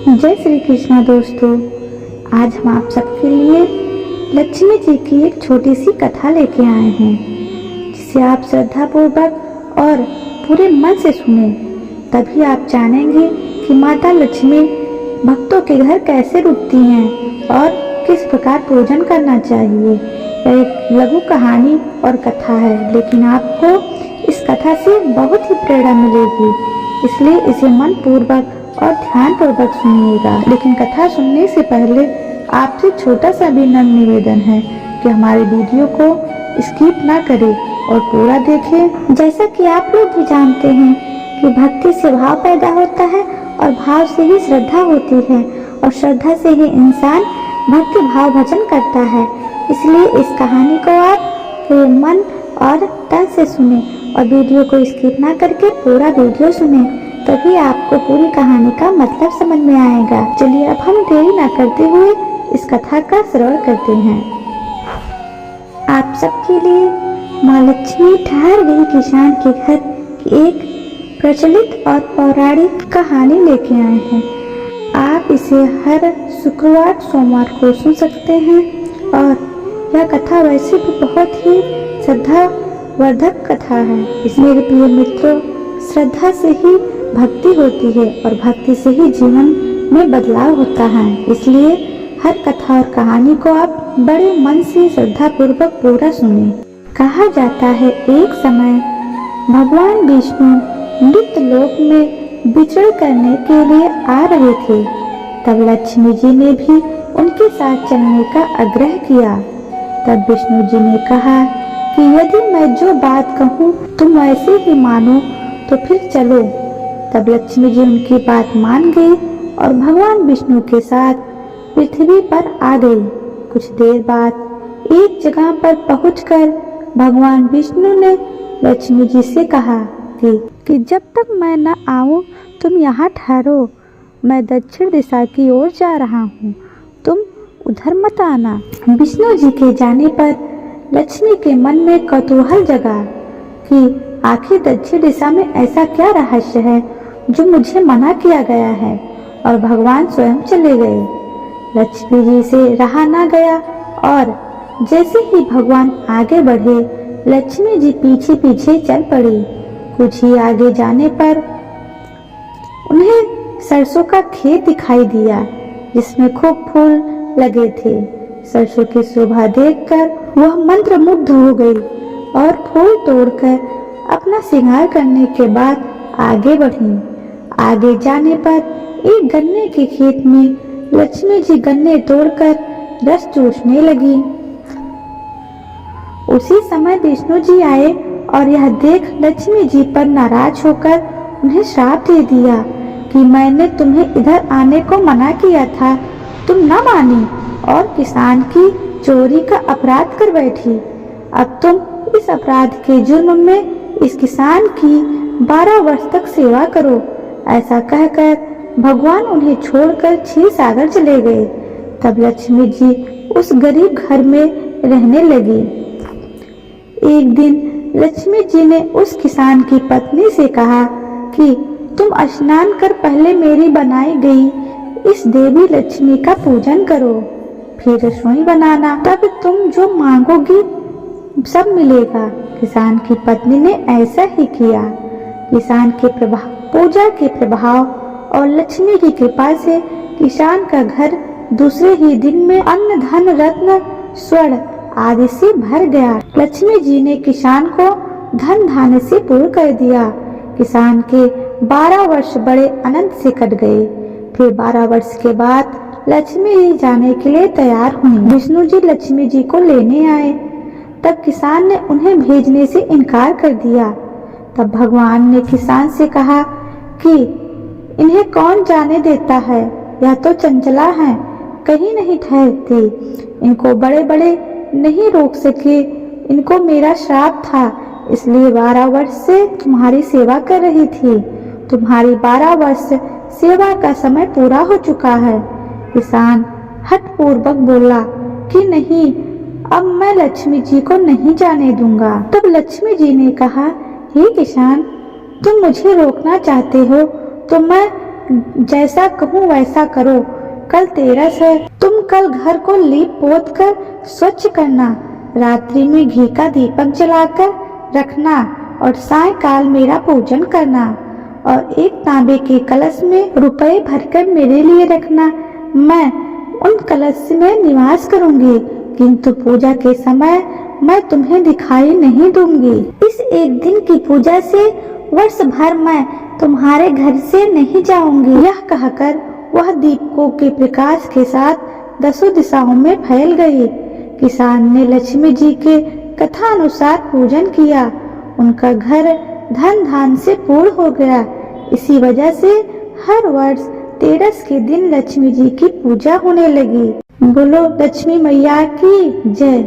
जय श्री कृष्णा दोस्तों। आज हम आप सबके लिए लक्ष्मी जी की एक छोटी सी कथा लेके आए हैं, जिसे आप श्रद्धा पूर्वक और पूरे मन से सुने, तभी आप जानेंगे कि माता लक्ष्मी भक्तों के घर कैसे रुकती हैं और किस प्रकार पूजन करना चाहिए। यह एक लघु कहानी और कथा है, लेकिन आपको इस कथा से बहुत ही प्रेरणा मिलेगी, इसलिए इसे मन पूर्वक और ध्यान पूर्वक सुनिएगा। लेकिन कथा सुनने से पहले आपसे छोटा सा भी नम्र निवेदन है कि हमारे वीडियो को स्किप ना करें और पूरा देखें। जैसा कि आप लोग भी जानते हैं कि भक्ति से भाव पैदा होता है और भाव से ही श्रद्धा होती है और श्रद्धा से ही इंसान भक्ति भाव भजन करता है। इसलिए इस कहानी को आप पूरे मन और तन से सुने और वीडियो को स्किप ना करके पूरा वीडियो सुने, तभी आपको पूरी कहानी का मतलब समझ में आएगा। चलिए अब हम देरी ना करते हुए इस कथा का श्रवण करते हैं। आप सबके लिए माँ लक्ष्मी ठहर गई किसान के घर की एक प्रचलित और पौराणिक कहानी लेके आए हैं। आप इसे हर शुक्रवार सोमवार को सुन सकते हैं और यह कथा वैसे भी बहुत ही श्रद्धावर्धक कथा है। इसमें मेरे प्रिय मित्रों, श्रद्धा से ही भक्ति होती है और भक्ति से ही जीवन में बदलाव होता है। इसलिए हर कथा और कहानी को आप बड़े मन से श्रद्धा पूर्वक पूरा सुने। कहा जाता है एक समय भगवान विष्णु मृत लोक में विचरण करने के लिए आ रहे थे। तब लक्ष्मी जी ने भी उनके साथ चलने का आग्रह किया। तब विष्णु जी ने कहा कि यदि मैं जो बात कहूँ तुम वैसे ही मानो तो फिर चलो। तब लक्ष्मी जी उनकी बात मान गई और भगवान विष्णु के साथ पृथ्वी पर आ गई। कुछ देर बाद एक जगह पर पहुंचकर भगवान विष्णु ने लक्ष्मी जी से कहा कि जब तक मैं न आऊं तुम यहाँ ठहरो, मैं दक्षिण दिशा की ओर जा रहा हूँ, तुम उधर मत आना। विष्णु जी के जाने पर लक्ष्मी के मन में कौतूहल जगा कि आखिर दक्षिण दिशा में ऐसा क्या रहस्य है जो मुझे मना किया गया है, और भगवान स्वयं चले गए। लक्ष्मी जी से रहा ना गया और जैसे ही भगवान आगे बढ़े लक्ष्मी जी पीछे पीछे चल पड़ी। कुछ ही आगे जाने पर उन्हें सरसों का खेत दिखाई दिया जिसमें खूब फूल लगे थे। सरसों की शोभा देखकर वह मंत्रमुग्ध हो गई और फूल तोड़कर अपना श्रृंगार करने के बाद आगे बढ़ी। आगे जाने पर एक गन्ने के खेत में लक्ष्मी जी गन्ने तोड़कर रस चूसने लगी। उसी समय विष्णु जी आए और यह देख लक्ष्मी जी पर नाराज होकर उन्हें श्राप दे दिया कि मैंने तुम्हें इधर आने को मना किया था, तुम न मानी और किसान की चोरी का अपराध कर बैठी। अब तुम इस अपराध के जुर्म में इस किसान की 12 वर्ष तक सेवा करो। ऐसा कहकर भगवान उन्हें छोड़कर क्षीर सागर चले गए। तब लक्ष्मी जी उस गरीब घर में रहने लगी। एक दिन लक्ष्मी जी ने उस किसान की पत्नी से कहा कि तुम स्नान कर पहले मेरी बनाई गई इस देवी लक्ष्मी का पूजन करो, फिर रसोई बनाना, तब तुम जो मांगोगी सब मिलेगा। किसान की पत्नी ने ऐसा ही किया। किसान के पूजा के प्रभाव और लक्ष्मी की कृपा से किसान का घर दूसरे ही दिन में अन्न धन रत्न स्वर्ण आदि से भर गया। लक्ष्मी जी ने किसान को धन धान्य से पूर्ण कर दिया। किसान के 12 वर्ष बड़े आनंद से कट गए। फिर 12 वर्ष के बाद लक्ष्मी जी जाने के लिए तैयार हुई। विष्णु जी लक्ष्मी जी को लेने आए। तब किसान ने उन्हें भेजने से इनकार कर दिया। तब भगवान ने किसान से कहा कि इन्हें कौन जाने देता है, यह तो चंचला है, कहीं नहीं ठहरती, इनको बड़े बड़े नहीं रोक सके। इनको मेरा श्राप था, इसलिए 12 वर्ष से तुम्हारी सेवा कर रही थी। तुम्हारी 12 वर्ष सेवा का समय पूरा हो चुका है। किसान हठ पूर्वक बोला कि नहीं, अब मैं लक्ष्मी जी को नहीं जाने दूंगा। तब लक्ष्मी जी ने कहा, हे किसान, तुम मुझे रोकना चाहते हो तो मैं जैसा कहूँ वैसा करो। कल तेरस है, तुम कल घर को लीप पोत कर स्वच्छ करना, रात्रि में घी का दीपक जलाकर रखना और सायंकाल मेरा पूजन करना और एक तांबे के कलश में रुपए भरकर मेरे लिए रखना। मैं उन कलश में निवास करूंगी, किंतु पूजा के समय मैं तुम्हें दिखाई नहीं दूंगी। इस एक दिन की पूजा से वर्ष भर मैं तुम्हारे घर से नहीं जाऊंगी। यह कहकर वह दीपकों के प्रकाश के साथ 10 दिशाओं में फैल गई। किसान ने लक्ष्मी जी के कथा अनुसार पूजन किया। उनका घर धन धान से पूर्ण हो गया। इसी वजह से हर वर्ष तेरस के दिन लक्ष्मी जी की पूजा होने लगी। बोलो लक्ष्मी मैया की जय।